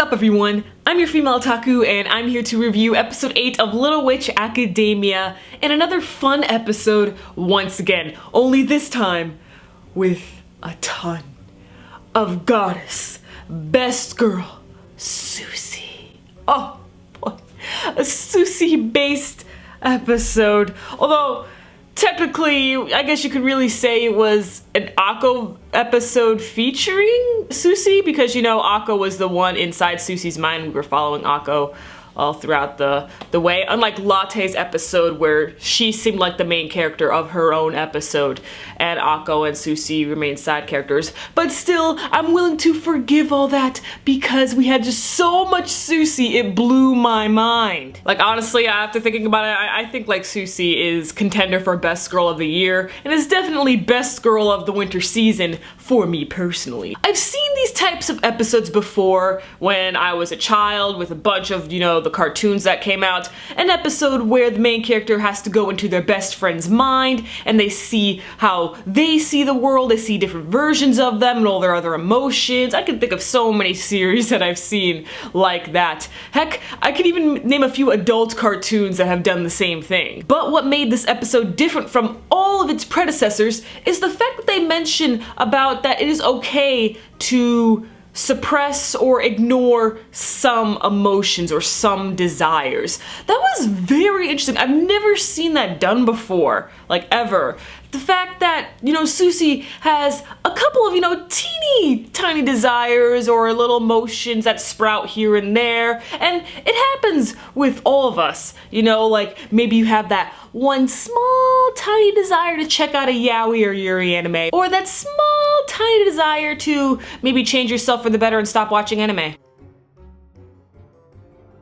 up, everyone? I'm your female otaku, and I'm here to review episode 8 of Little Witch Academia, and another fun episode once again, only this time with a ton of goddess, best girl, Sucy. Oh boy, a Sucy-based episode, although technically, I guess you could really say it was an Akko episode featuring Sucy, because, you know, Akko was the one inside Sucy's mind. We were following Akko all throughout the way, unlike Latte's episode where she seemed like the main character of her own episode and Akko and Sucy remained side characters. But still, I'm willing to forgive all that because we had just so much Sucy, it blew my mind. Like, honestly, after thinking about it, I think like Sucy is contender for best girl of the year and is definitely best girl of the winter season for me personally. I've seen these types of episodes before when I was a child with a bunch of, you know, the cartoons that came out, an episode where the main character has to go into their best friend's mind and they see how they see the world, they see different versions of them and all their other emotions. I can think of so many series that I've seen like that. Heck, I can even name a few adult cartoons that have done the same thing. But what made this episode different from all of its predecessors is the fact that they mention about that it is okay to suppress or ignore some emotions or some desires. That was very interesting. I've never seen that done before, like ever. The fact that, you know, Sucy has a couple of, you know, teeny tiny desires or little emotions that sprout here and there, and it happens with all of us, you know, like maybe you have that one small tiny desire to check out a yaoi or yuri anime, or that small tiny desire to maybe change yourself for the better and stop watching anime.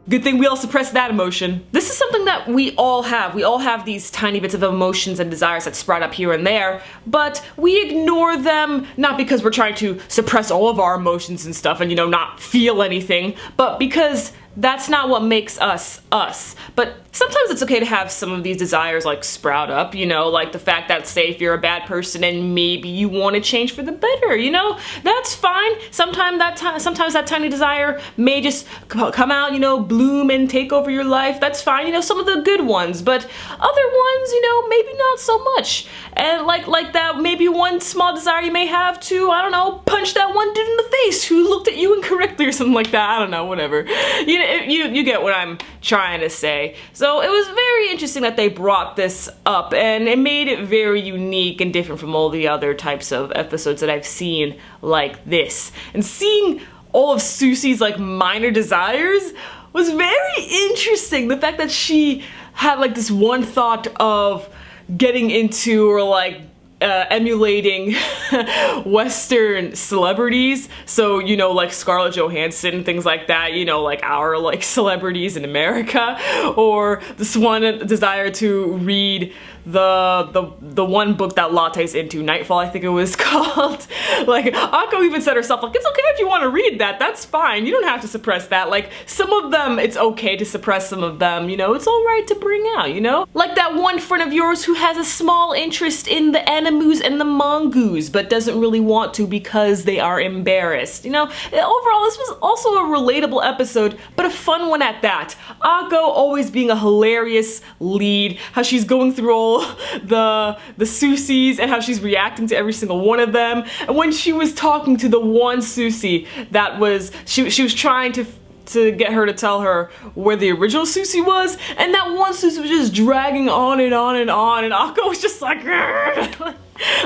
Good thing we all suppress that emotion. This is something that we all have. We all have these tiny bits of emotions and desires that sprout up here and there, but we ignore them not because we're trying to suppress all of our emotions and stuff and, you know, not feel anything, but because that's not what makes us us. But sometimes it's okay to have some of these desires like sprout up, you know, like the fact that, say, if you're a bad person and maybe you want to change for the better, you know, that's fine. Sometimes that tiny desire may just come out, you know, bloom and take over your life. That's fine, you know, some of the good ones, but other ones, you know, maybe not so much. And like that maybe one small desire you may have to, I don't know, punch that one dude in the face who looked at you incorrectly or something like that. I don't know, whatever. You get what I'm trying to say. So it was very interesting that they brought this up, and it made it very unique and different from all the other types of episodes that I've seen like this. And seeing all of Sucy's like minor desires was very interesting. The fact that she had like this one thought of getting into or like emulating Western celebrities, so, you know, like Scarlett Johansson, things like that, you know, like our like celebrities in America, or this one desire to read the one book that Latte's into, Nightfall, I think it was called. Like, Akko even said herself, like, it's okay if you want to read that, that's fine, you don't have to suppress that. Like, some of them, it's okay to suppress some of them, you know, it's alright to bring out, you know? Like that one friend of yours who has a small interest in the animus and the mangus, but doesn't really want to because they are embarrassed, you know? Overall, this was also a relatable episode, but a fun one at that. Akko always being a hilarious lead, how she's going through all the Sucys and how she's reacting to every single one of them. And when she was talking to the one Sucy that was, she was trying to get her to tell her where the original Sucy was, and that one Sucy was just dragging on and on and on, and Akko was just like,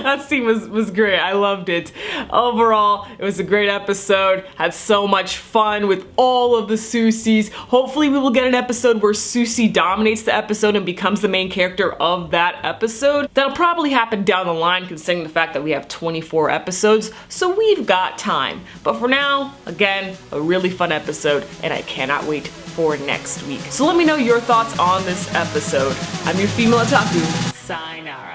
that scene was great. I loved it. Overall, it was a great episode. Had so much fun with all of the Sucys. Hopefully we will get an episode where Sucy dominates the episode and becomes the main character of that episode. That'll probably happen down the line, considering the fact that we have 24 episodes, so we've got time. But for now, again, a really fun episode, and I cannot wait for next week. So let me know your thoughts on this episode. I'm your female otaku. Sayonara.